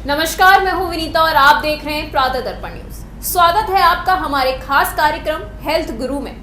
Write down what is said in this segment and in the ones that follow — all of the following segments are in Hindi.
नमस्कार, मैं हूं विनीता और आप देख रहे हैं प्रातः दर्पण न्यूज। स्वागत है आपका हमारे खास कार्यक्रम हेल्थ गुरु में।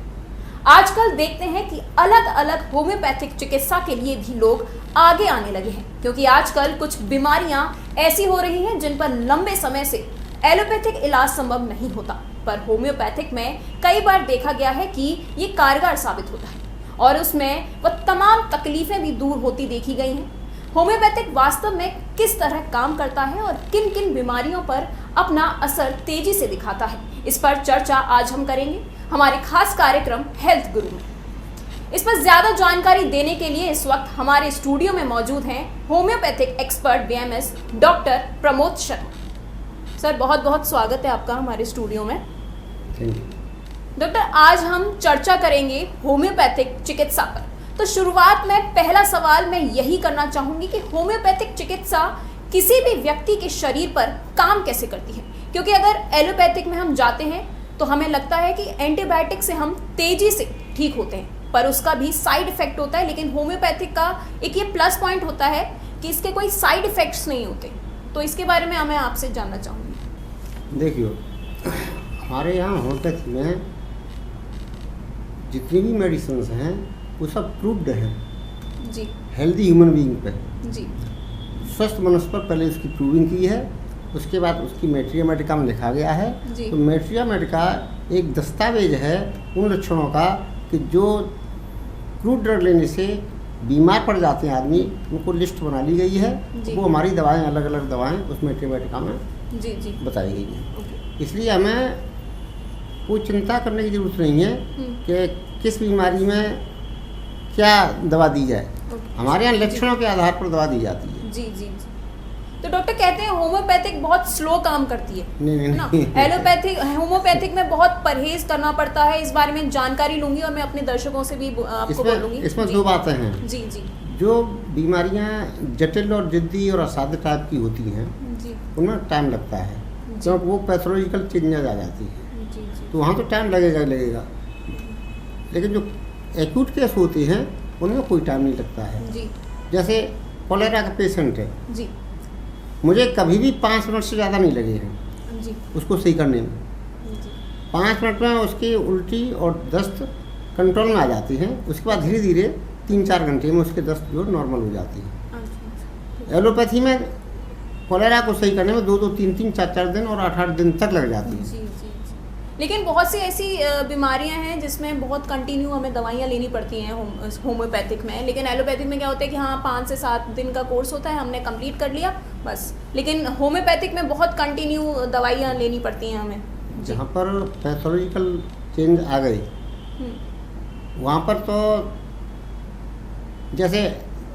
आजकल देखते हैं कि अलग अलग होम्योपैथिक चिकित्सा के लिए भी लोग आगे आने लगे हैं, क्योंकि आजकल कुछ बीमारियां ऐसी हो रही हैं जिन पर लंबे समय से एलोपैथिक इलाज संभव नहीं होता, पर होम्योपैथिक में कई बार देखा गया है कि ये कारगर साबित होता है और उसमें वह तमाम तकलीफें भी दूर होती देखी गई हैं। होम्योपैथिक वास्तव में किस तरह काम करता है और किन किन बीमारियों पर अपना असर तेजी से दिखाता है, इस पर चर्चा आज हम करेंगे हमारे खास कार्यक्रम हेल्थ गुरु में। इस पर ज्यादा जानकारी देने के लिए इस वक्त हमारे स्टूडियो में मौजूद हैं homeopathic expert BMS doctor Pramod Sharma. Sir, बहुत बहुत स्वागत है आपका हमारे स्टूडियो में। डॉक्टर, आज हम चर्चा करेंगे होम्योपैथिक चिकित्सा पर। तो शुरुआत में पहला सवाल मैं यही करना चाहूंगी कि होम्योपैथिक चिकित्सा किसी भी व्यक्ति के शरीर पर काम कैसे करती है, क्योंकि अगर एलोपैथिक में हम जाते हैं तो हमें लगता है कि एंटीबायोटिक से हम तेजी से ठीक होते हैं, पर उसका भी साइड इफेक्ट होता है। लेकिन होम्योपैथिक का एक ये प्लस पॉइंट होता है कि इसके कोई साइड इफेक्ट्स नहीं होते। तो इसके बारे में मैं आपसे जानना चाहूँगी। देखियो, हमारे यहाँ होम्योपैथी में जितनी भी मेडिसिन हैं वो सब प्रूव्ड है जी। हेल्दी ह्यूमन बीइंग पे जी। स्वस्थ मनुष्य पर पहले उसकी प्रूविंग की है, उसके बाद उसकी मैट्रिया मेडिका में लिखा गया है। तो मैट्रिया मेडिका एक दस्तावेज है उन लक्षणों का कि जो क्रूड ड्रग लेने से बीमार पड़ जाते हैं आदमी, उनको लिस्ट बना ली गई है। वो हमारी दवाएं, अलग अलग दवाएं उस मैट्रिया मेडिका में बताई गई हैं। इसलिए हमें कोई चिंता करने की ज़रूरत नहीं है कि किस बीमारी में क्या दवा दी जाए। हमारे यहाँ लक्षणों के आधार पर दवा दी जाती है। जी जी। तो डॉक्टर कहते हैं होम्योपैथिक बहुत स्लो काम करती है। नहीं। एलोपैथिक होम्योपैथिक में बहुत परहेज करना पड़ता है। इस बारे में जानकारी लूंगी और मैं अपने दर्शकों से भी आपको बोलूंगी। इसमें दो बातें हैं। जी जी। जो बीमारियाँ जटिल और जिद्दी और असाध्य टाइप की होती हैं उनमें टाइम लगता है, क्योंकि वो पैथोलॉजिकल चेंजेस आ जाती है, तो वहाँ तो टाइम लगेगा ही लगेगा। लेकिन जो एक्यूट केस होते हैं उनमें कोई टाइम नहीं लगता है। जी। जैसे कोलेरा का पेशेंट है जी, मुझे कभी भी 5 मिनट से ज़्यादा नहीं लगे हैं जी उसको सही करने में। जी। 5 मिनट में उसकी उल्टी और दस्त कंट्रोल में आ जाती हैं। उसके बाद धीरे धीरे 3-4 घंटे में उसके दस्त जो नॉर्मल हो जाती है। एलोपैथी में कोलेरा को सही करने में 2-2, 3-3, 4-4 दिन और 8-8 दिन तक लग जाती है। जी जी। लेकिन बहुत सी ऐसी बीमारियां हैं जिसमें बहुत कंटिन्यू हमें दवाइयाँ लेनी पड़ती हैं होम्योपैथिक में। लेकिन एलोपैथिक में क्या होता है कि हाँ 5 से 7 दिन का कोर्स होता है, हमने कंप्लीट कर लिया बस। लेकिन होम्योपैथिक में बहुत कंटिन्यू दवाइयाँ लेनी पड़ती हैं हमें। जहाँ पर पैथोलॉजिकल चेंज आ गए वहाँ पर तो जैसे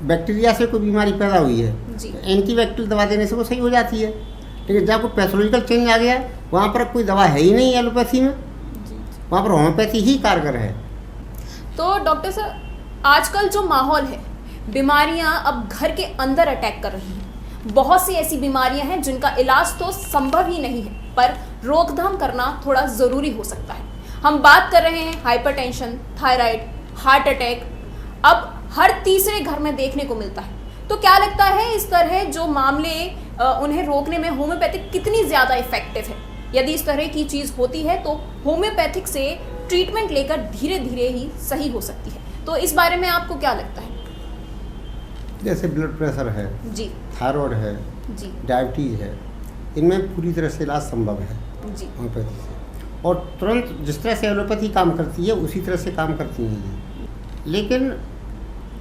बैक्टीरिया से कोई बीमारी पैदा हुई है, एंटीबैक्टीरियल दवा देने से वो सही हो जाती है। लेकिन जब कोई पैथोलॉजिकल चेंज आ गया वहाँ पर कोई दवा है ही नहीं एलोपैथी में, वहाँ पर होम्योपैथी ही कारगर है। तो डॉक्टर सर, आजकल जो माहौल है, बीमारियाँ अब घर के अंदर अटैक कर रही हैं। बहुत सी ऐसी बीमारियाँ हैं जिनका इलाज तो संभव ही नहीं है, पर रोकथाम करना थोड़ा ज़रूरी हो सकता है। हम बात कर रहे हैं हाइपरटेंशन, थायराइड, हार्ट अटैक, अब हर तीसरे घर में देखने को मिलता है। तो क्या लगता है इस तरह जो मामले उन्हें रोकने में होम्योपैथिक कितनी ज़्यादा इफेक्टिव है? यदि इस तरह की चीज़ होती है तो होम्योपैथिक से ट्रीटमेंट लेकर धीरे धीरे ही सही हो सकती है। तो इस बारे में आपको क्या लगता है? जैसे ब्लड प्रेशर है जी, थायराइड है जी, डायबिटीज़ है, इनमें पूरी तरह से इलाज संभव है जी होम्योपैथी से। और तुरंत जिस तरह से एलोपैथी काम करती है उसी तरह से काम करती है ये। लेकिन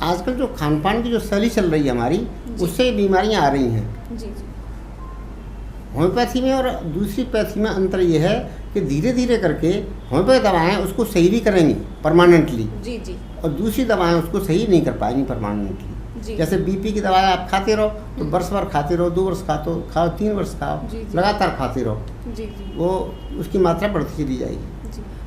आजकल जो खान पान की जो शैली चल रही है हमारी, उससे बीमारियां आ रही हैं। जी जी। होम्योपैथी में और दूसरी पैथी में अंतर ये है कि धीरे धीरे करके होम्योपैथी दवाएं उसको सही भी करेंगी परमानेंटली, जी जी। और दूसरी दवाएं उसको सही नहीं कर पाएंगी परमानेंटली। जैसे बीपी की दवाएं आप खाते रहो तो वर्ष भर खाते रहो, 2 वर्ष खाओ, 3 वर्ष खाओ, लगातार खाते रहो, जी जी, वो उसकी मात्रा बढ़ती चली जाएगी।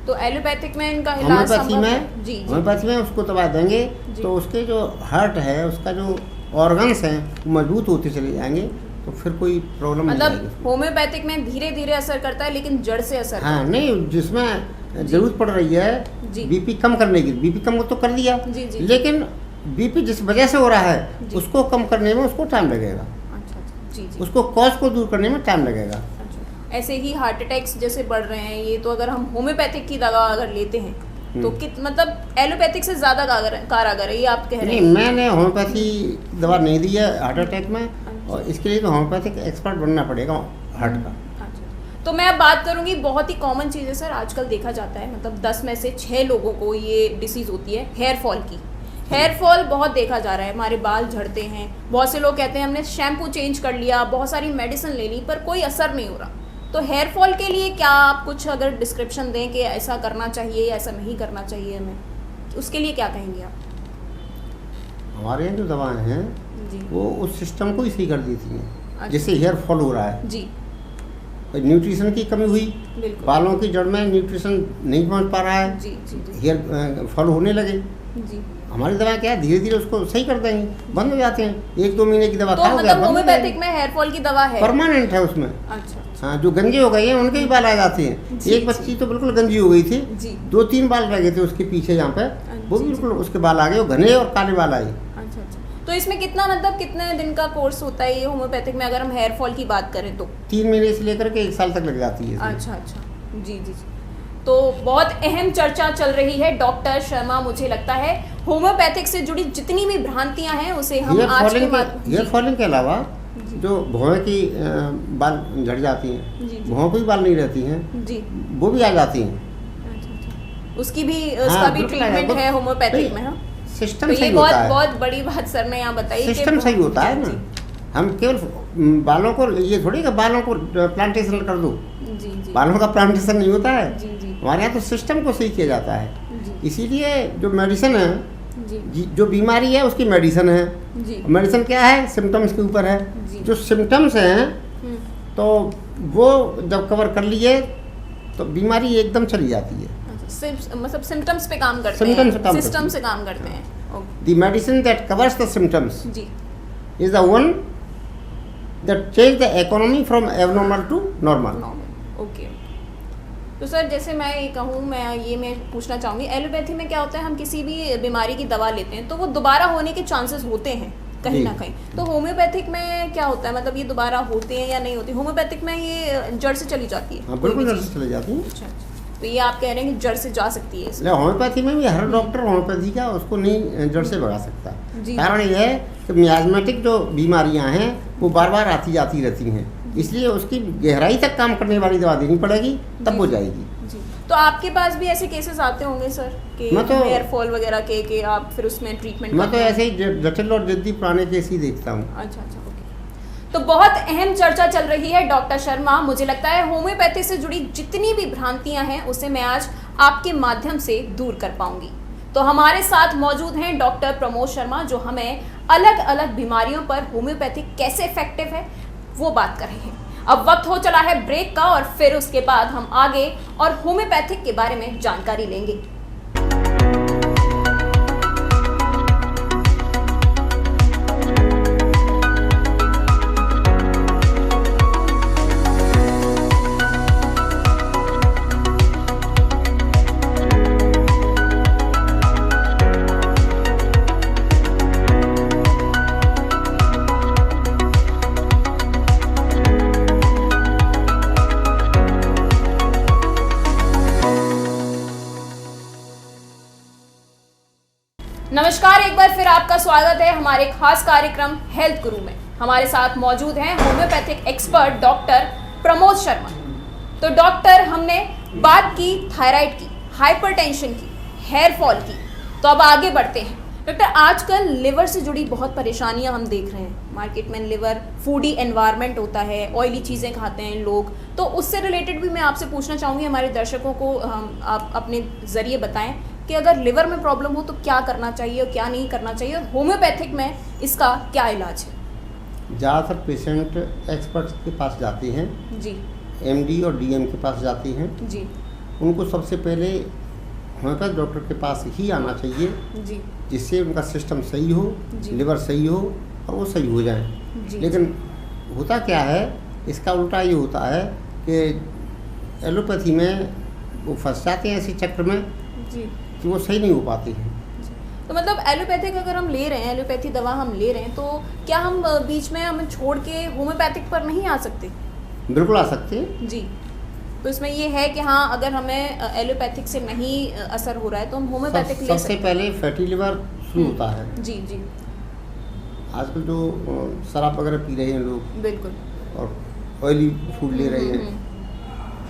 तो एलोपैथिक में इनका इलाज संभव है? जी जी। होम्योपैथी में उसको दवा देंगे तो उसके जो हार्ट है, उसका जो ऑर्गन्स हैं वो मजबूत होते चले जाएंगे, तो फिर कोई प्रॉब्लम नहीं आएगी। मतलब होम्योपैथिक में धीरे धीरे असर करता है लेकिन जड़ से असर हाँ नहीं, जिसमें जरूरत पड़ रही है बीपी कम करने की, बीपी कम तो कर दिया, लेकिन बीपी जिस वजह से हो रहा है उसको कम करने में उसको टाइम लगेगा। जी जी। उसको कॉज को दूर करने में टाइम लगेगा। अच्छा। ऐसे ही हार्ट अटैक्स जैसे बढ़ रहे हैं ये, तो अगर हम होम्योपैथिक की दवा अगर लेते हैं तो मतलब एलोपैथिक से ज़्यादा कारगर है, ये आप कह रहे हैं? नहीं, मैंने होम्योपैथी दवा नहीं दी है हार्ट अटैक में, और इसके लिए तो होम्योपैथिक एक्सपर्ट बनना पड़ेगा हार्ट का। अच्छा, तो मैं अब बात करूंगी, बहुत ही कॉमन चीज़ है सर, आजकल देखा जाता है, मतलब 10 में से 6 लोगों को ये डिसीज़ होती है हेयर फॉल की। हेयर फॉल बहुत देखा जा रहा है, हमारे बाल झड़ते हैं, बहुत से लोग कहते हैं हमने शैम्पू चेंज कर लिया, बहुत सारी मेडिसिन ले ली, पर कोई असर नहीं हो रहा। तो हेयर फॉल के लिए क्या आप कुछ अगर डिस्क्रिप्शन दें कि ऐसा करना चाहिए या ऐसा नहीं करना चाहिए हमें, उसके लिए क्या कहेंगे आप? हमारे यहाँ जो दवाएं हैं जी वो उस सिस्टम को ही सही कर देती हैं। अच्छा। जिससे हेयर फॉल हो रहा है, जी न्यूट्रिशन की कमी हुई, बिल्कुल, बालों की जड़ में न्यूट्रिशन नहीं पहुंच पा रहा है, जी जी जी हेयर फॉल होने लगे। जी। हमारी दवा क्या है, धीरे धीरे उसको सही कर देंगे, बंद हो जाते हैं। 1-2 महीने की दवा तो खाओगे, मतलब होम्योपैथिक में हेयर फॉल की दवा है? परमानेंट है उसमें। अच्छा हाँ, जो गंजे हो गए हैं उनके भी बाल आ जाते हैं। जी, एक बच्ची तो बिल्कुल गंजी हो गई थी, जी 2-3 बाल रह गए थे उसके पीछे यहाँ पे, वो जी, बिल्कुल उसके बाल आ गए, वो घने और काले बाल आए। अच्छा अच्छा। तो इसमें कितना मतलब कितने दिन का कोर्स होता है ये होम्योपैथिक में, अगर हम हेयर फॉल की बात करें तो? 3 महीने से लेकर के 1 साल तक लग जाती है इसमें। अच्छा अच्छा, जी जी जी। तो बहुत अहम चर्चा चल रही है डॉक्टर शर्मा, मुझे लगता है होम्योपैथिक से जुड़ी जितनी भी भ्रांतियां हैं उसे हम आज के हेयर फॉलिंग के अलावा जो भौहें की बाल झड़ जाती जी, हैं, जी। भौहों की बाल नहीं रहती हैं, जी, वो भी आ जाती हैं। अच्छा अच्छा, उसकी भी उसका भी बिल्कुल आएगा। ट्रीटमेंट है होम्योपैथिक में? हाँ, सिस्टम तो सही ये होता है। बहुत बड़ी बात सर ने यहाँ बताई कि सिस्टम सही होता है ना। हम केवल बालों को, ये थोड़ी कि बालों को प्लांटेशन कर दो, जी जी बालों का प्लांटेशन नहीं होता है। जी जी हमारे यहाँ तो सिस्टम को सही किया जाता है। जी इसीलिए जो मेडिसिन है, जी जो बीमारी है उसकी मेडिसिन है। जी मेडिसिन क्या है, सिम्टम्स के ऊपर है। जी। जो सिम्टम्स हैं हम्म, तो वो जब कवर कर लिए तो बीमारी एकदम चली जाती है। अच्छा, मतलब सिम्टम्स पे काम करते Symptoms पे हैं, काम सिस्टम करते से काम करते हैं। Okay, The medicine that covers the symptoms ji is the one that change the economy from abnormal to normal. Normal, okay. तो सर जैसे मैं ये कहूँ, मैं पूछना चाहूँगी, एलोपैथी में क्या होता है, हम किसी भी बीमारी की दवा लेते हैं तो वो दोबारा होने के चांसेस होते हैं कहीं जी। ना कहीं। तो होम्योपैथिक में क्या होता है, मतलब ये दोबारा होते हैं या नहीं होते? होम्योपैथिक में ये जड़ से चली जाती है? हाँ, कोई भी बिल्कुल जड़ चीज़? से चले जाती हैं। अच्छा अच्छा, तो ये आप कह रहे हैं कि जड़ से जा सकती है इसमें? इसलिए होम्योपैथी में भी हर डॉक्टर होम्योपैथी का उसको नहीं जड़ से भगा सकता। जी। कारण यह है कि मियाजमेटिक जो बीमारियां हैं वो बार बार आती जाती रहती हैं, इसलिए उसकी गहराई तक काम करने वाली दवा देनी पड़ेगी, तब जी, वो जी। जाएगी। जी, तो आपके पास भी ऐसे केसेस आते होंगे सर कि मैं तो- हेयर फॉल वगैरह के आप फिर उसमें ट्रीटमेंट मैं तो ऐसे ही जटिल और जल्दी पुराने केस ही देखता हूँ। अच्छा अच्छा, ओके। तो बहुत अहम चर्चा चल रही है डॉक्टर शर्मा, मुझे लगता है होम्योपैथी से जुड़ी जितनी भी भ्रांतियां हैं उसे मैं आज आपके माध्यम से दूर कर पाऊंगी। तो हमारे साथ मौजूद हैं डॉक्टर प्रमोद शर्मा, जो हमें अलग अलग बीमारियों पर होम्योपैथिक कैसे इफेक्टिव है वो बात कर रहे हैं। अब वक्त हो चला है ब्रेक का, और फिर उसके बाद हम आगे और होम्योपैथिक के बारे में जानकारी लेंगे। नमस्कार, एक बार फिर आपका स्वागत है हमारे खास कार्यक्रम हेल्थ गुरु में। हमारे साथ मौजूद हैं homeopathic expert doctor Pramod Sharma. तो डॉक्टर, हमने बात की थायराइड की, हाइपरटेंशन की, हेयर फॉल की, तो अब आगे बढ़ते हैं। डॉक्टर, आजकल लिवर से जुड़ी बहुत परेशानियां हम देख रहे हैं मार्केट में। लिवर फूडी एनवायरनमेंट होता है, ऑयली चीज़ें खाते हैं लोग, तो उससे रिलेटेड भी मैं आपसे पूछना चाहूँगी, हमारे दर्शकों को आप अपने ज़रिए बताएं कि अगर लिवर में प्रॉब्लम हो तो क्या करना चाहिए और क्या नहीं करना चाहिए, और होम्योपैथिक में इसका क्या इलाज है? ज़्यादातर पेशेंट एक्सपर्ट्स के पास जाते हैं, जी एमडी और डीएम के पास जाते हैं। जी उनको सबसे पहले होम्योपैथ डॉक्टर के पास ही आना चाहिए, जी जिससे उनका सिस्टम सही हो, जी। लिवर सही हो और वो सही हो जाए। जी। लेकिन होता क्या है, इसका उल्टा ये होता है कि एलोपैथी में वो फंस जाते हैं ऐसे चक्र में जी। कि वो सही नहीं हो पाती हैं। तो मतलब एलोपैथिक अगर हम ले रहे हैं, एलोपैथी दवा हम ले रहे हैं, तो क्या हम बीच में हम छोड़ के होम्योपैथिक पर नहीं आ सकते? बिल्कुल आ सकते हैं जी। तो इसमें ये है कि हाँ, अगर हमें एलोपैथिक से नहीं असर हो रहा है तो हम होम्योपैथिक ले सकते सबसे पहले फैटी लिवर शुरू होता है। जी जी आजकल जो शराब वगैरह पी रहे हैं लोग, बिल्कुल, और ऑयली फूड ले रहे हैं,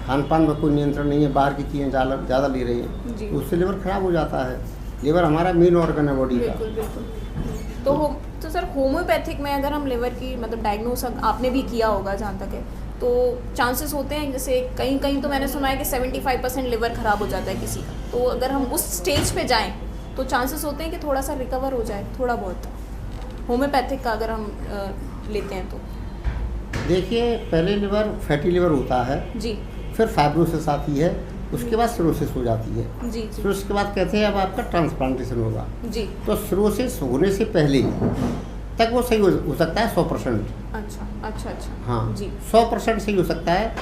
खान पान में कोई नियंत्रण नहीं है, बाहर की चीज़ें ज़्यादा ले रहे हैं, जी। तो उससे लिवर खराब हो जाता है। लिवर हमारा मेन ऑर्गन है बॉडी का। बिल्कुल बिल्कुल। तो सर होम्योपैथिक में अगर हम लिवर की मतलब डायग्नोस आपने भी किया होगा जहाँ तक है, तो चांसेस होते हैं, जैसे कहीं तो मैंने सुना है कि 75% लिवर ख़राब हो जाता है किसी का, तो अगर हम उस स्टेज पे जाएं तो चांसेस होते हैं कि थोड़ा सा रिकवर हो जाए, थोड़ा बहुत, होम्योपैथिक का अगर हम लेते हैं तो? देखिए, पहले लिवर फैटी लिवर होता है, जी फिर फाइब्रोसिस आती है, उसके बाद सिरोसिस हो जाती है। जी जी फिर उसके बाद कहते हैं अब आपका ट्रांसप्लांटेशन होगा। जी। तो सिरोसिस होने से पहले तक वो सही हो सकता है 100%। अच्छा अच्छा अच्छा। हाँ जी 100% सही हो सकता है।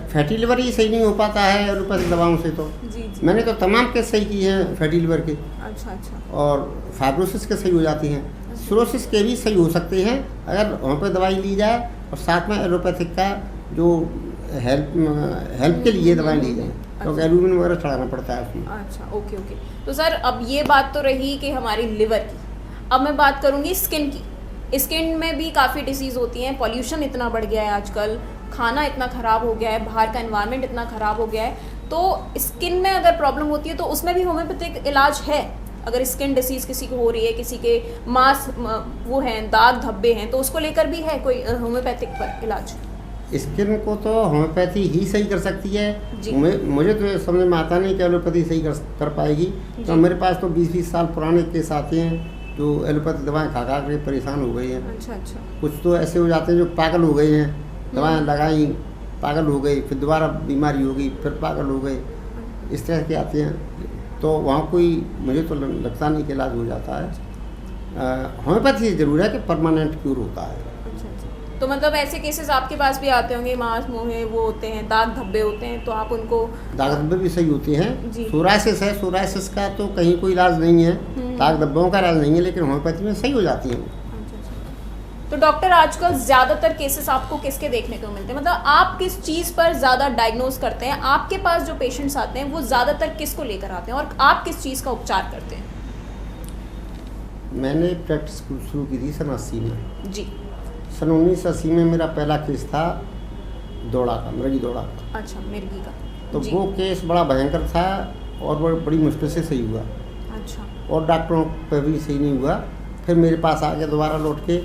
फैटी लिवर ही सही नहीं हो पाता है एलोपैथिक दवाओं से। तो जी जी। मैंने तो तमाम केस सही किए हैं फैटी लिवर के, अच्छा अच्छा। और फाइब्रोसिस के सही हो जाती हैं, सिरोसिस के भी सही हो सकते हैं अगर वहाँ पर दवाई ली जाए, और साथ में एलोपैथिक का जो हेल्प के लिए दवाएं ली जाए, क्योंकि एल्यूमिन वगैरह चढ़ाना पड़ता है उसमें। अच्छा ओके ओके। तो सर अब ये बात तो रही कि हमारी लिवर की, अब मैं बात करूँगी स्किन की। स्किन में भी काफ़ी डिसीज़ होती हैं, पॉल्यूशन इतना बढ़ गया है आजकल, खाना इतना ख़राब हो गया है, बाहर का एनवायरनमेंट इतना ख़राब हो गया है, तो स्किन में अगर प्रॉब्लम होती है तो उसमें भी होम्योपैथिक इलाज है? अगर स्किन डिसीज़ किसी को हो रही है, किसी के मांस वो हैं, दाग धब्बे हैं, तो उसको लेकर भी है कोई होम्योपैथिक पर इलाज? स्किन को तो होम्योपैथी ही सही कर सकती है। मुझे तो ये समझ में आता नहीं कि एलोपैथी सही कर पाएगी। तो मेरे पास तो 20-20 साल पुराने केस आते हैं जो एलोपैथी दवाएं खा खा के परेशान हो गए हैं। अच्छा अच्छा। कुछ तो ऐसे हो जाते हैं जो पागल हो गए हैं, दवाएं लगाई, पागल हो गई, फिर दोबारा बीमारी हो गई, फिर पागल हो गए, इस तरह के आते हैं। तो वहाँ कोई मुझे तो लगता नहीं कि इलाज हो जाता है। होम्योपैथी ज़रूर है कि परमानेंट क्यूर होता है। अच्छा अच्छा। तो मतलब ऐसे केसेस आपके पास भी आते होंगे, मांस मोहे वो होते हैं, दाग धब्बे होते हैं, तो आप उनको? दाग धब्बे भी सही होते हैं। जी। सोराइसिस है, सोराइसिस का तो कहीं कोई इलाज नहीं है, दाग धब्बों का इलाज नहीं है, लेकिन होम्योपैथी में सही हो जाती है। तो डॉक्टर आजकल ज़्यादातर केसेस आपको किसके देखने को मिलते हैं? मतलब आप किस चीज़ पर ज़्यादा डायग्नोज करते हैं? आपके पास जो पेशेंट्स आते हैं वो ज़्यादातर किसको लेकर आते हैं, और आप किस चीज़ का उपचार करते हैं? मैंने प्रैक्टिस शुरू की थी सन 80 में। जी। सन 1980 में मेरा पहला केस था दौड़ा का, मृगी दौड़ा का। अच्छा, मिर्गी का। तो वो केस बड़ा भयंकर था और बड़ी मुश्किल से सही हुआ। अच्छा। और डॉक्टरों पर भी सही नहीं हुआ। फिर मेरे पास आ गया दोबारा लौट के,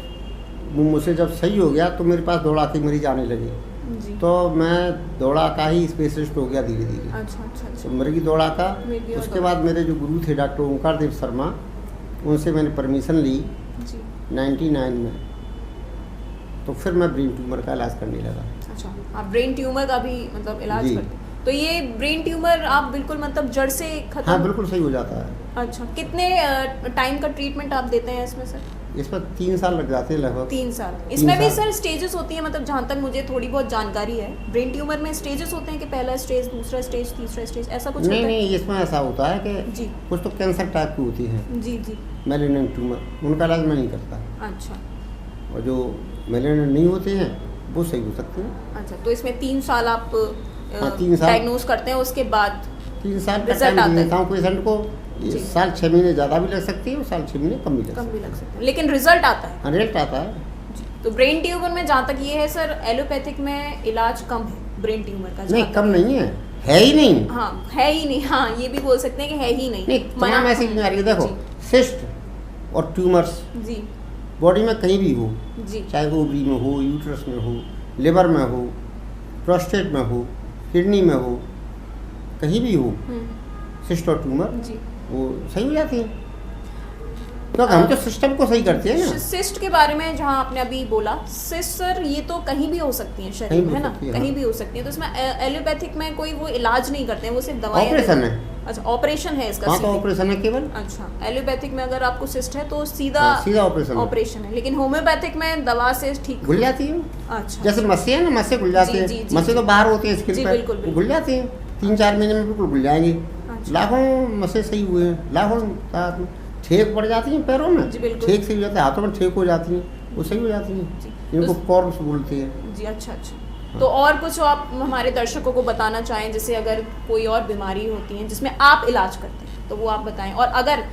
वो मुझसे जब सही हो गया तो मेरे पास दौड़ा के मरीज आने लगे। जी। तो मैं दौड़ा का ही स्पेशलिस्ट हो गया धीरे धीरे। अच्छा अच्छा अच्छा। तो मृगी दौड़ा का। उसके बाद मेरे जो गुरु थे डॉक्टर ओंकार देव शर्मा, उनसे मैंने परमिशन ली 99 में। तो फिर मैं ब्रेन ट्यूमर का इलाज करने लगा। अच्छा, आप ब्रेन ट्यूमर का भी मतलब इलाज करते हैं? तो ये ब्रेन ट्यूमर आप बिल्कुल मतलब जड़ से खत्म? हाँ, बिल्कुल सही हो जाता है। अच्छा, कितने टाइम का ट्रीटमेंट आप देते हैं इसमें सर? इसमें 3 साल लग जाते हैं लगभग। 3 साल। इसमें भी सर स्टेजेस होती हैं, मतलब जहाँ तक मुझे थोड़ी बहुत जानकारी है, ब्रेन ट्यूमर में स्टेजेस होते हैं कि पहला स्टेज, दूसरा स्टेज, तीसरा स्टेज, ऐसा कुछ? नहीं नहीं, इसमें ऐसा होता है कि जी, कुछ तो कैंसर टाइप की होती हैं। जी जी। मेलेनिक ट्यूमर, उनका इलाज मैं नहीं करता। अच्छा। और जो मेलेनिक नहीं होते हैं वो सही हो सकते हैं। अच्छा, तो इसमें 3 साल आप 3 साल डायग्नोज करते हैं, उसके बाद 3 साल का टाइम देता हूँ पेशेंट को। साल 6 महीने ज़्यादा भी लग सकती है और साल 6 महीने कम भी लग सकते हैं, लेकिन रिजल्ट आता है। रिजल्ट आता है। तो ब्रेन ट्यूमर में जहाँ तक ये है सर, एलोपैथिक में इलाज कम है ब्रेन ट्यूमर का? नहीं, कम नहीं है ही नहीं। हाँ, है ही नहीं। हाँ, ये भी बोल सकते हैं कि है ही नहीं। तमाम ऐसी बीमारी, देखो सिस्ट और ट्यूमर्स जी बॉडी में कहीं भी हो, जी, चाहे वो ओवरी में हो, यूट्रस में हो, लिवर में हो, प्रोस्टेट में हो, किडनी में हो, कहीं भी हो, सिस्ट और ट्यूमर जी वो सही हो जाती है। तो हम तो सिस्टम को सही करते हैं ना। सिस्ट के बारे में जहाँ आपने अभी बोला, सिस्ट सर ये तो कहीं भी हो सकती है शरीर में, है ना? कहीं भी हो सकती है। तो इसमें एलोपैथिक में कोई वो इलाज नहीं करते हैं, वो सिर्फ दवाई। ऑपरेशन है। अच्छा, ऑपरेशन है इसका? हाँ, तो ऑपरेशन है केवल। अच्छा, एलोपैथिक में अगर आपको सिस्ट है तो सीधा ऑपरेशन है, लेकिन होम्योपैथिक में दवा से ठीक घुल जाती है। अच्छा, जैसे मस्से है ना, मस्से घुल जाते हैं। मस्से तो बाहर होते हैं स्किन पे, घुल जाते हैं। 3-4 महीने में बिल्कुल घुल जाएंगे। लाखों मस्से सही हुए हैं, लाखों ठेक पड़ जाती हैं पैरों में, जी, बिल्कुल। ठेक से हो जाते हैं, हाथों में ठेक हो जाती हैं, वो सही हो जाती हैं, जी। इनको तो- कॉर्न्स बोलते हैं। जी, अच्छा अच्छा। तो और कुछ आप हमारे दर्शकों को बताना चाहें, जैसे अगर कोई और बीमारी होती है जिसमें आप इलाज करते हैं तो वो आप बताएं, और अगर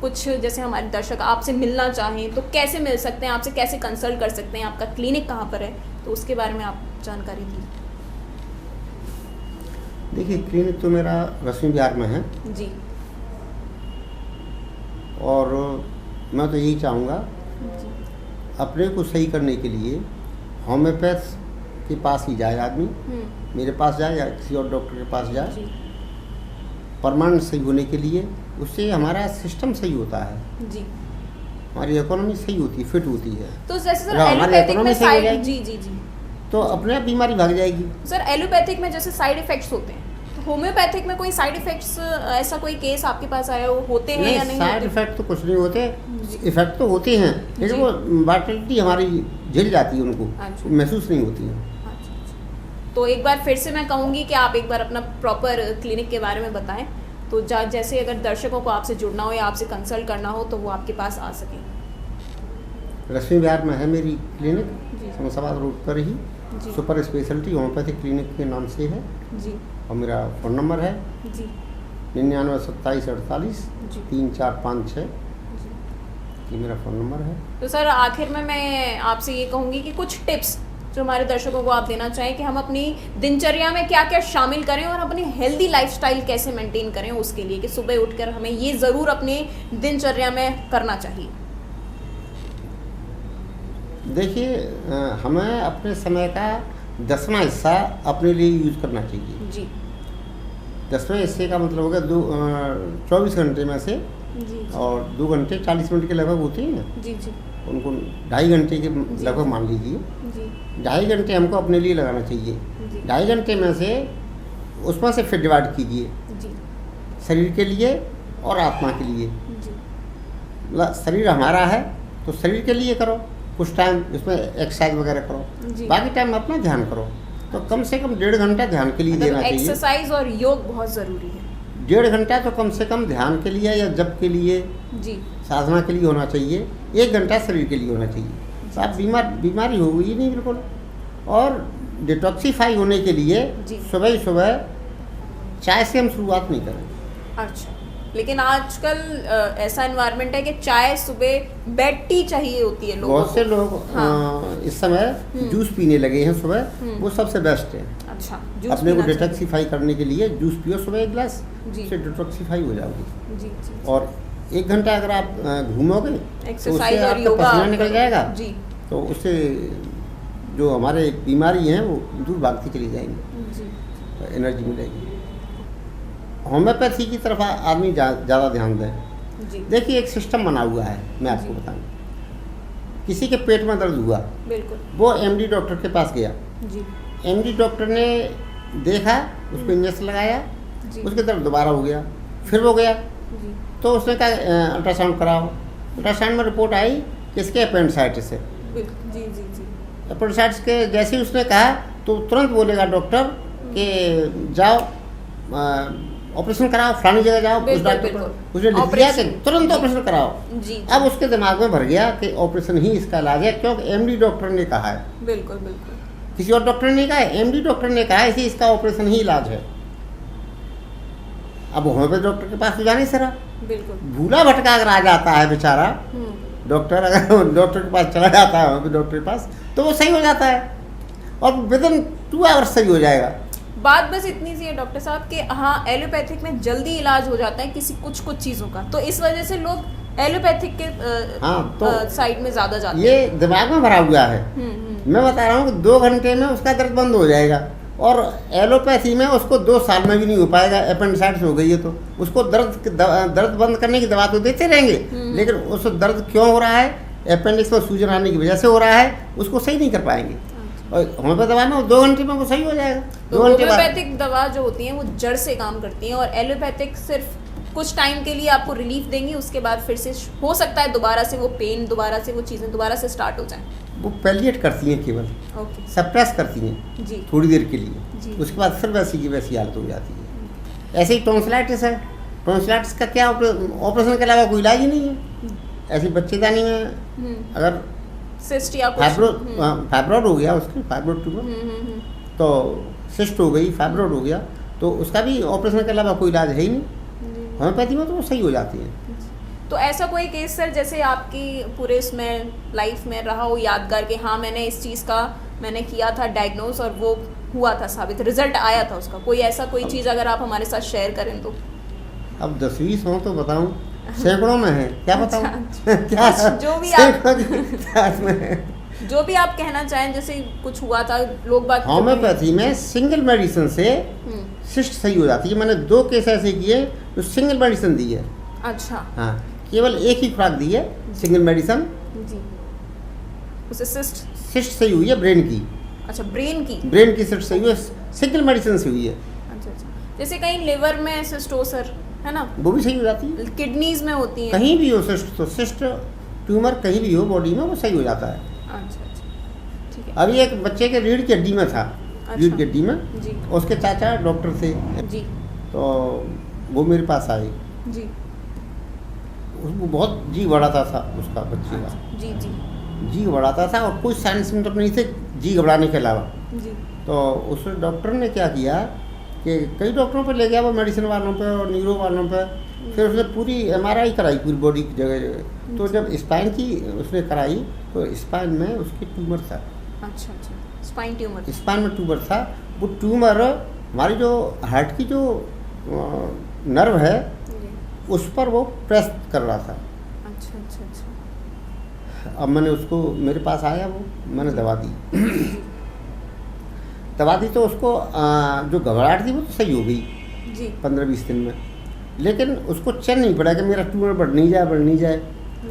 कुछ जैसे हमारे दर्शक आपसे मिलना चाहें तो कैसे मिल सकते हैं, आपसे कैसे कंसल्ट कर सकते हैं, आपका क्लिनिक कहाँ पर है, तो उसके बारे में आप जानकारी दीजिए। देखिए, क्लिनिक तो मेरा रश्मि विहार में है, जी और मैं तो यही चाहूँगा जी अपने को सही करने के लिए होम्योपैथ के पास ही जाए आदमी, मेरे पास जाए या किसी और डॉक्टर के पास जाए, जी परमानेंट सही होने के लिए। उससे हमारा सिस्टम सही होता है, जी। हमारी इकोनॉमी सही होती है, फिट होती है, तो जैसे सर अगर हमारी एलोपैथिक economy में सही हो साइड, जाएगी, जी जी जी तो अपने आप बीमारी भाग जाएगी। सर एलोपैथिक में जैसे साइड इफेक्ट्स होते हैं, तो होम्योपैथिक में कोई साइड इफेक्ट्स, ऐसा कोई केस आपके पास आया हो, होते हैं या नहीं साइड होते? इफेक्ट तो कुछ नहीं होते, जी। इफेक्ट तो होते हैं, जी। लेकिन वो वाइटलिटी हमारी झेल जाती है, उनको अच्छा। महसूस नहीं होती है। अच्छा, अच्छा। तो एक बार फिर से मैं कहूँगी कि आप एक बार अपना प्रॉपर क्लिनिक के बारे में बताएं, तो जैसे अगर दर्शकों को आपसे जुड़ना हो या आपसे कंसल्ट करना हो तो वो आपके पास आ सकें। रश्मि विहार में है मेरी क्लिनिक, जी शमशाबाद रोड पर ही, जी सुपर स्पेशलिटी होम्योपैथिक क्लिनिक के नाम से है, जी और मेरा फ़ोन नंबर है जी 99 27 जी 38 3456, जी। ये मेरा फ़ोन नंबर है। तो सर आखिर में मैं आपसे ये कहूँगी कि कुछ टिप्स जो हमारे दर्शकों को आप देना चाहें कि हम अपनी दिनचर्या में क्या क्या शामिल करें और अपनी हेल्दी लाइफस्टाइल कैसे मेंटेन करें, उसके लिए कि सुबह उठकर हमें ये ज़रूर अपनी दिनचर्या में करना चाहिए। देखिए, हमें अपने समय का 10वां हिस्सा अपने लिए यूज करना चाहिए। जी 10वें हिस्से का मतलब होगा 24 घंटे में से, जी और 2 घंटे 40 मिनट के लगभग होते हैं ना, जी जी उनको 2.5 घंटे के लगभग मान लीजिए। जी 2.5 घंटे हमको अपने लिए लगाना चाहिए। जी 2.5 घंटे में से उसमें से फिर डिवाइड कीजिए, जी शरीर के लिए और आत्मा के लिए। जी मतलब शरीर हमारा है तो शरीर के लिए करो, कुछ टाइम उसमें एक्सरसाइज वगैरह करो, जी। बाकी टाइम अपना ध्यान करो। तो कम से कम 1.5 घंटा ध्यान के लिए देना मतलब चाहिए। एक्सरसाइज और योग बहुत ज़रूरी है। 1.5 घंटा तो कम से कम ध्यान के लिए या जप के लिए, जी साधना के लिए होना चाहिए। 1 घंटा शरीर के लिए होना चाहिए। तो आप बीमारी हो गई नहीं बिल्कुल। और डिटॉक्सीफाई होने के लिए जी। सुबह ही सुबह चाय से हम शुरुआत नहीं करें। अच्छा, लेकिन आजकल ऐसा एनवायरनमेंट है कि चाय सुबह बेड टी चाहिए होती है लोगों बहुत से को। लोग हाँ। इस समय जूस पीने लगे हैं सुबह, वो सबसे बेस्ट है। अच्छा, जूस अपने को पीना चाहिए। डिटॉक्सीफाई करने के लिए जूस पियो सुबह 1 गिलास, जी। उससे डिटॉक्सीफाई हो जाओगे। जी जी और 1 घंटा अगर आप घूमोगे तो एक्सरसाइज उससे और आपका योगा पसीना निकल जाएगा, जी तो उससे जो हमारे बीमारी हैं वो दूर भागती चली जाएंगी, जी एनर्जी मिलेगी। होम्योपैथी की तरफ आदमी ज़्यादा ध्यान दें। जी देखिए, एक सिस्टम बना हुआ है, मैं आपको जी। बताऊँ। किसी के पेट में दर्द हुआ, बिल्कुल वो एमडी डॉक्टर के पास गया, जी एमडी डॉक्टर ने देखा, उसको इंजेक्शन लगाया, जी उसके दर्द दोबारा हो गया, फिर वो गया, जी तो उसने कहा अल्ट्रासाउंड कराओ। अल्ट्रासाउंड में रिपोर्ट आई कि इसके अपेंडिसाइटिस है। बिल्कुल जी जी जी अपेंडिसाइटिस के जैसे ही उसने कहा तो तुरंत बोलेगा डॉक्टर कि जाओ ऑपरेशन कराओ, फलानी जगह जाओ। उस बिल्कुल, डॉक्टर बिल्कुल। को उसने लिख दिया कि तुरंत ऑपरेशन कराओ। जी अब उसके दिमाग में भर गया कि ऑपरेशन ही इसका इलाज है, क्योंकि एमडी डॉक्टर ने कहा है, बिल्कुल बिल्कुल किसी और डॉक्टर ने नहीं कहा है, एमडी डॉक्टर ने कहा है, इसी इसका ऑपरेशन ही इलाज है। अब होम्योपैथ डॉक्टर के पास तो जा नहीं सरा, बिल्कुल भूला भटका अगर आ जाता है बेचारा डॉक्टर, अगर डॉक्टर के पास चला जाता है होम्योपैथ डॉक्टर के पास, तो वो सही हो जाता है और विदिन 2 आवर्स सही हो जाएगा। बात बस इतनी सी है डॉक्टर साहब कि हाँ एलोपैथिक में जल्दी इलाज हो जाता है किसी कुछ चीज़ों का, तो इस वजह से लोग एलोपैथिक के हाँ, तो साइड में ज़्यादा जाते हैं। ये दिमाग में भरा हुआ है। हम्म। मैं बता रहा हूँ कि 2 घंटे में उसका दर्द बंद हो जाएगा, और एलोपैथी में उसको 2 साल में भी नहीं हो पाएगा। अपेंडिसाइटिस हो गई है तो उसको दर्द बंद करने की दवा तो देते रहेंगे, लेकिन उस दर्द क्यों हो रहा है, अपेंडिक्स में सूजन आने की वजह से हो रहा है, उसको सही नहीं कर पाएंगे। और होम्योपैथ दवा में 2 घंटे में वो सही हो जाएगा। तो 2 घंटे बाद होम्योपैथिक दवा जो होती है वो जड़ से काम करती है, और एलोपैथिक सिर्फ कुछ टाइम के लिए आपको रिलीफ देंगी, उसके बाद फिर से हो सकता है दोबारा से वो पेन, दोबारा से वो चीज़ें दोबारा से स्टार्ट हो जाएं। वो पैलिएट करती हैं, केवल ओके सप्रेस करती हैं जी थोड़ी देर के जी। लिए, उसके बाद फिर वैसी की वैसी हालत हो जाती है। ऐसे ही टॉन्सिलाइटिस है, टॉन्सिलाइटिस का क्या ऑपरेशन के अलावा कोई इलाज ही नहीं है। ऐसी बच्चेदानी में अगर सिस्ट या कुछ फाइब्रोड हो गया, उसकी फाइब्रोड ट्यूमर, तो सिस्ट हो गई, फाइब्रोड हो गया, तो उसका भी ऑपरेशन के अलावा कोई इलाज है ही नहीं। होम्योपैथी में तो वो सही हो जाती है। तो ऐसा कोई केस सर जैसे आपकी पूरे इसमें लाइफ में रहा हो यादगार कि हाँ मैंने इस चीज़ का मैंने किया था डायग्नोस और वो हुआ था साबित, रिजल्ट आया था उसका, कोई ऐसा कोई चीज़ अगर आप हमारे साथ शेयर करें तो? अब 10-20 हो तो बताऊं, सैकड़ों में है, क्या बताऊं? क्या जो भी आप जो भी आप कहना चाहें, जैसे कुछ हुआ था लोग बात। होम्योपैथी में सिंगल मेडिसिन से सिस्ट सही हो जाती है। मैंने 2 केस ऐसे किए जो सिंगल मेडिसिन दी है। अच्छा। हाँ, केवल एक ही खुराक दी है, सिंगल मेडिसिन जी, उसे सिस्ट सही हुई है ब्रेन की। अच्छा, ब्रेन की सिस्ट सही हुई है, सिंगल मेडिसिन से हुई है। अच्छा, जैसे कहीं लिवर में सिस्ट हो सर, है ना, वो भी सही हो जाती है। किडनीज में होती है, कहीं भी हो सिस्ट, तो सिस्ट ट्यूमर कहीं भी हो बॉडी में वो सही हो जाता है। अच्छा, ठीक है। अभी एक बच्चे के रीढ़ की हड्डी में था। अच्छा। रीढ़ की हड्डी में जी। उसके चाचा डॉक्टर थे जी, तो वो मेरे पास आए जी, उसको बहुत जी बढ़ाता था उसका बच्चे का। जी जी जी घबराता था और कोई साइन सिम्टम नहीं थे जी घबराने के अलावा। जी। तो उस डॉक्टर ने क्या किया कि कई डॉक्टरों पर ले गया, वो मेडिसिन वालों पे और न्यूरो वालों पे, फिर उसने पूरी MRI कराई पूरी बॉडी की जगह जगह। तो जब स्पाइन की उसने कराई तो स्पाइन में उसकी ट्यूमर था। अच्छा, स्पाइन में ट्यूमर था। वो ट्यूमर हमारी जो हार्ट की जो नर्व है उस पर वो प्रेस कर रहा था। अच्छा। अब मैंने उसको, मेरे पास आया वो, मैंने दवा दी तो उसको जो घबराहट थी वो तो सही हो गई जी 15-20 दिन में। लेकिन उसको चैन नहीं पड़ा कि मेरा ट्यूमर बढ़ नहीं जाए।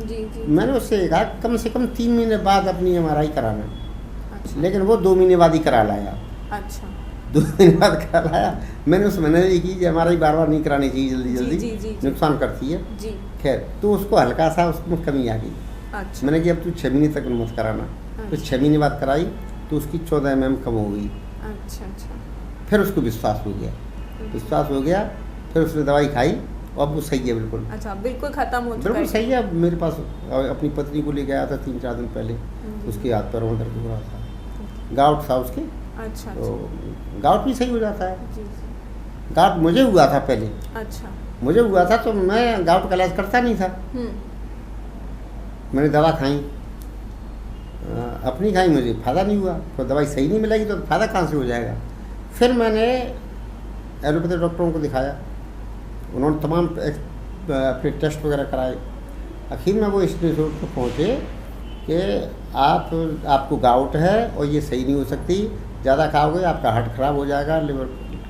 जी। मैंने उससे कहा कम से कम 3 महीने बाद अपनी MRI कराना। अच्छा। लेकिन वो 2 महीने बाद ही करा लाया। अच्छा। 2 महीने बाद करा लाया। मैंने उस महीने ये की कि MRI बार नहीं करानी चाहिए जल्दी, जी, नुकसान करती है। जी। खैर, तो उसको हल्का सा उसमें कमी आ गई। अच्छा। मैंने कि अब तू 6 महीने तक मत कराना। तो 6 महीने बाद कराई तो उसकी 14 mm कम हो गई। अच्छा। फिर उसको विश्वास हो गया, फिर उसने दवाई खाई और अब वो सही है बिल्कुल। अच्छा, बिल्कुल खत्म हो चुका है। बिल्कुल सही है। अब मेरे पास अपनी पत्नी को लेके आया था 3-4 दिन पहले, उसके हाथ पैरों में दर्द हो रहा था, गाउट था उसके। अच्छा। तो गाउट भी सही हो जाता है। जी। गाउट मुझे हुआ था पहले। अच्छा। मुझे हुआ था तो मैं गाउट का इलाज करता नहीं था। मैंने दवा खाई, अपनी खाई, मुझे फ़ायदा नहीं हुआ। तो दवाई सही नहीं मिलेगी तो फ़ायदा कहाँ से हो जाएगा। फिर मैंने एलोपैथी डॉक्टरों को दिखाया, उन्होंने तमाम अपने टेस्ट वगैरह कराए। आखिर में वो इस रिजल्ट पर पहुँचे कि आपको गाउट है और ये सही नहीं हो सकती, ज़्यादा खाओगे आपका हार्ट ख़राब हो जाएगा, लिवर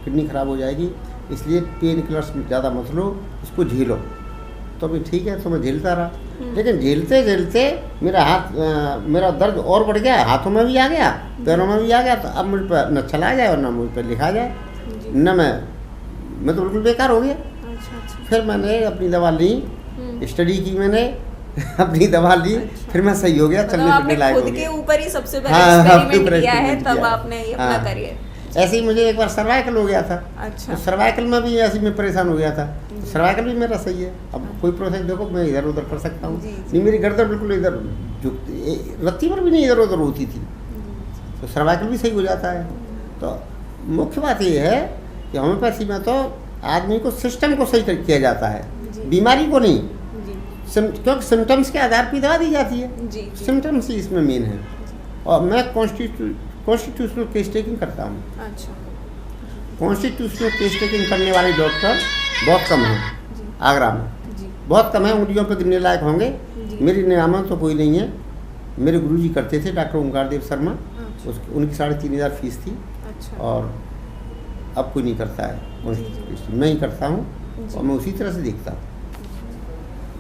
किडनी ख़राब हो जाएगी, इसलिए पेन किलर्स ज़्यादा मत लो, उसको झेलो। तो अभी ठीक है, तो मैं झेलता रहा। लेकिन झेलते मेरा दर्द और बढ़ गया, हाथों में भी आ गया, पैरों में भी आ गया। तो अब मुझ पर न चला जाए और न मुझ पर लिखा जाए, न मैं तो बिल्कुल बेकार हो गया। अच्छा। फिर मैंने अपनी दवा ली, स्टडी की मैंने अपनी दवा ली। अच्छा। फिर मैं सही हो गया, चलने फिरने लायक हो गया। खुद के ऊपर ही सबसे पहले एक्सपेरिमेंट किया है, तब आपने ये अपना करियर। ऐसे ही मुझे एक बार सर्वाइकल हो गया था। अच्छा। तो सर्वाइकल में भी ऐसे मैं परेशान हो गया था। तो सर्वाइकल भी मेरा सही है। अब कोई प्रोसेस देखो, मैं इधर उधर कर सकता हूँ। नहीं, मेरी गर्दन बिल्कुल इधर रत्ती पर भी नहीं इधर उधर होती थी। तो सर्वाइकल भी सही हो जाता है। तो मुख्य बात ये है कि होम्योपैथी में तो आदमी को सिस्टम को सही किया जाता है, बीमारी को नहीं। क्योंकि सिम्टम्स के आधार पर दवा दी जाती है। सिम्टम्स ही इसमें मेन है। और मैं कॉन्स्टिट्यूशनल केस टेकिंग करता हूँ। अच्छा। कॉन्स्टिट्यूशनल केस टेकिंग करने वाले डॉक्टर बहुत कम हैं आगरा में, बहुत कम है, उंगलियों पर गिनने लायक होंगे। मेरी निगाह में तो कोई नहीं है। मेरे गुरुजी करते थे, डॉक्टर ओंकार देव शर्मा। अच्छा। उनकी 3,500 फीस थी। अच्छा। और अब कोई नहीं करता है कॉन्स्टिट्यूशन, मैं ही करता हूँ और मैं उसी तरह से देखता हूँ।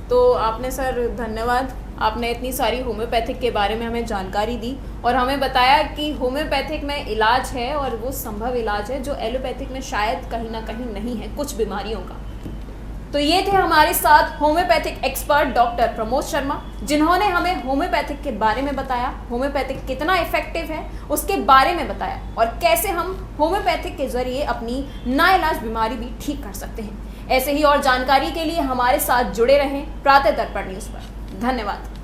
तो आपने सर धन्यवाद, आपने इतनी सारी होम्योपैथिक के बारे में हमें जानकारी दी और हमें बताया कि होम्योपैथिक में इलाज है और वो संभव इलाज है जो एलोपैथिक में शायद कहीं ना कहीं नहीं है कुछ बीमारियों का। तो ये थे हमारे साथ homeopathic expert doctor Pramod Sharma, जिन्होंने हमें होम्योपैथिक के बारे में बताया, होम्योपैथिक कितना इफेक्टिव है उसके बारे में बताया और कैसे हम होम्योपैथिक के जरिए अपनी नाइलाज बीमारी भी ठीक कर सकते हैं। ऐसे ही और जानकारी के लिए हमारे साथ जुड़े रहें प्रातः दर्पण न्यूज़ पर। धन्यवाद।